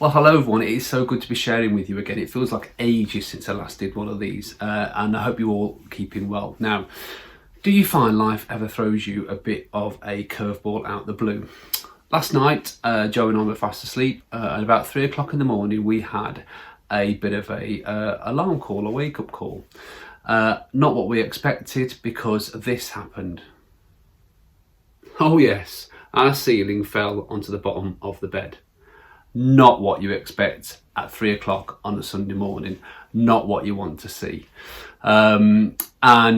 Well, hello everyone, it is so good to be sharing with you again. It feels like ages since I last did one of these, and I hope you're all keeping well. Now, do you find life ever throws you a bit of a curveball out the blue? Last night, Joe and I were fast asleep, and about 3 o'clock in the morning we had a bit of a alarm call, a wake-up call. Not what we expected, because this happened. Oh yes, our ceiling fell onto the bottom of the bed. Not what you expect at 3 o'clock on a Sunday morning, not what you want to see. And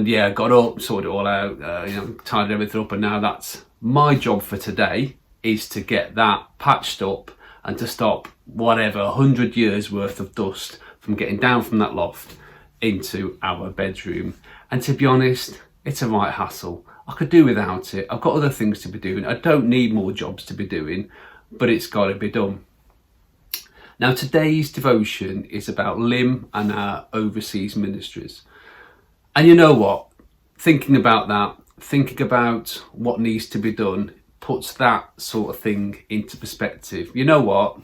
yeah, got up, sorted it all out, tidied everything up, and now that's my job for today, is to get that patched up and to stop whatever 100 years worth of dust from getting down from that loft into our bedroom. And to be honest, it's a right hassle. I could do without it. I've got other things to be doing. I don't need more jobs to be doing, but it's got to be done. Now, today's devotion is about LIM and our overseas ministries. And you know what? Thinking about that, thinking about what needs to be done, puts that sort of thing into perspective. You know what?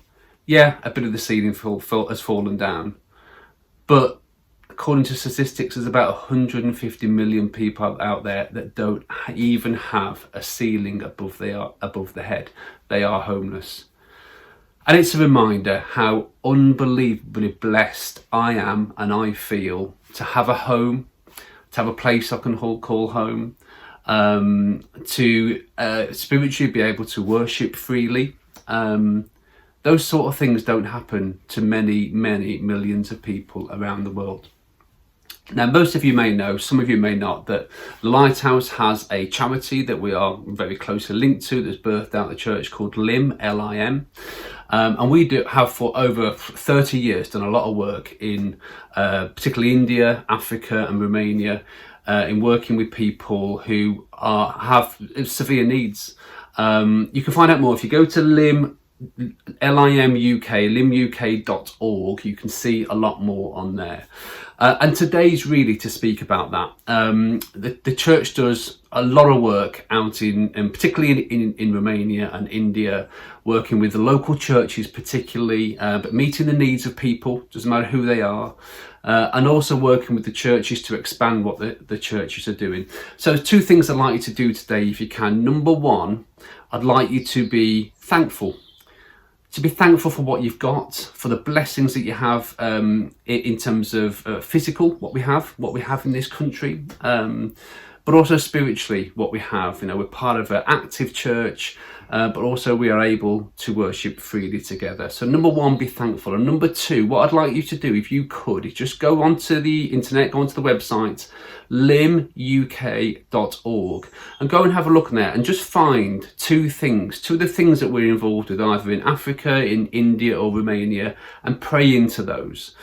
Yeah, a bit of the ceiling has fallen down. But according to statistics, there's about 150 million people out there that don't even have a ceiling above their head. They are homeless. And it's a reminder how unbelievably blessed I am and I feel to have a home, to have a place I can call home, to spiritually be able to worship freely. Those sort of things don't happen to many, many millions of people around the world. Now, most of you may know, some of you may not, that the Lighthouse has a charity that we are very closely linked to that's birthed out of the church called LIM, L-I-M. And we have for over 30 years done a lot of work in particularly India, Africa and Romania, in working with people who have severe needs. You can find out more if you go to LIM, LIM UK, limuk.org. You can see a lot more on there. And today's really to speak about that. The church does a lot of work out and particularly in Romania and India, working with the local churches particularly, but meeting the needs of people, doesn't matter who they are, and also working with the churches to expand what the churches are doing. So 2 things I'd like you to do today if you can. Number 1, I'd like you to be thankful. To be thankful for what you've got, for the blessings that you have in terms of physical, what we have in this country, but also spiritually, what we have. You know, we're part of an active church, but also we are able to worship freely together. So number 1, be thankful. And number 2, what I'd like you to do, if you could, is just go onto the internet, go onto the website, limuk.org, and go and have a look in there and just find 2 of the things that we're involved with, either in Africa, in India or Romania, and pray into those.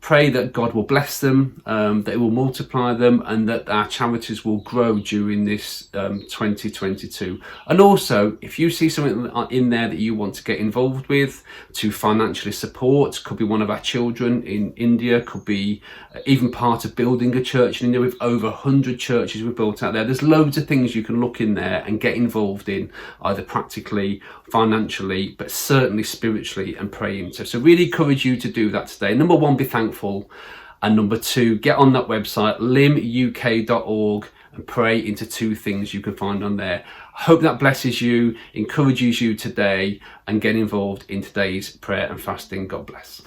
Pray that God will bless them, that it will multiply them, and that our charities will grow during this 2022. And also, if you see something in there that you want to get involved with to financially support, could be one of our children in India, could be even part of building a church in India. With over 100 churches we've built out there. There's loads of things you can look in there and get involved in, either practically, financially, but certainly spiritually, and pray into. So really encourage you to do that today. Number 1, be thankful. And number 2, get on that website, limuk.org, and pray into 2 things you can find on there. I hope that blesses you, encourages you today, and get involved in today's prayer and fasting. God bless.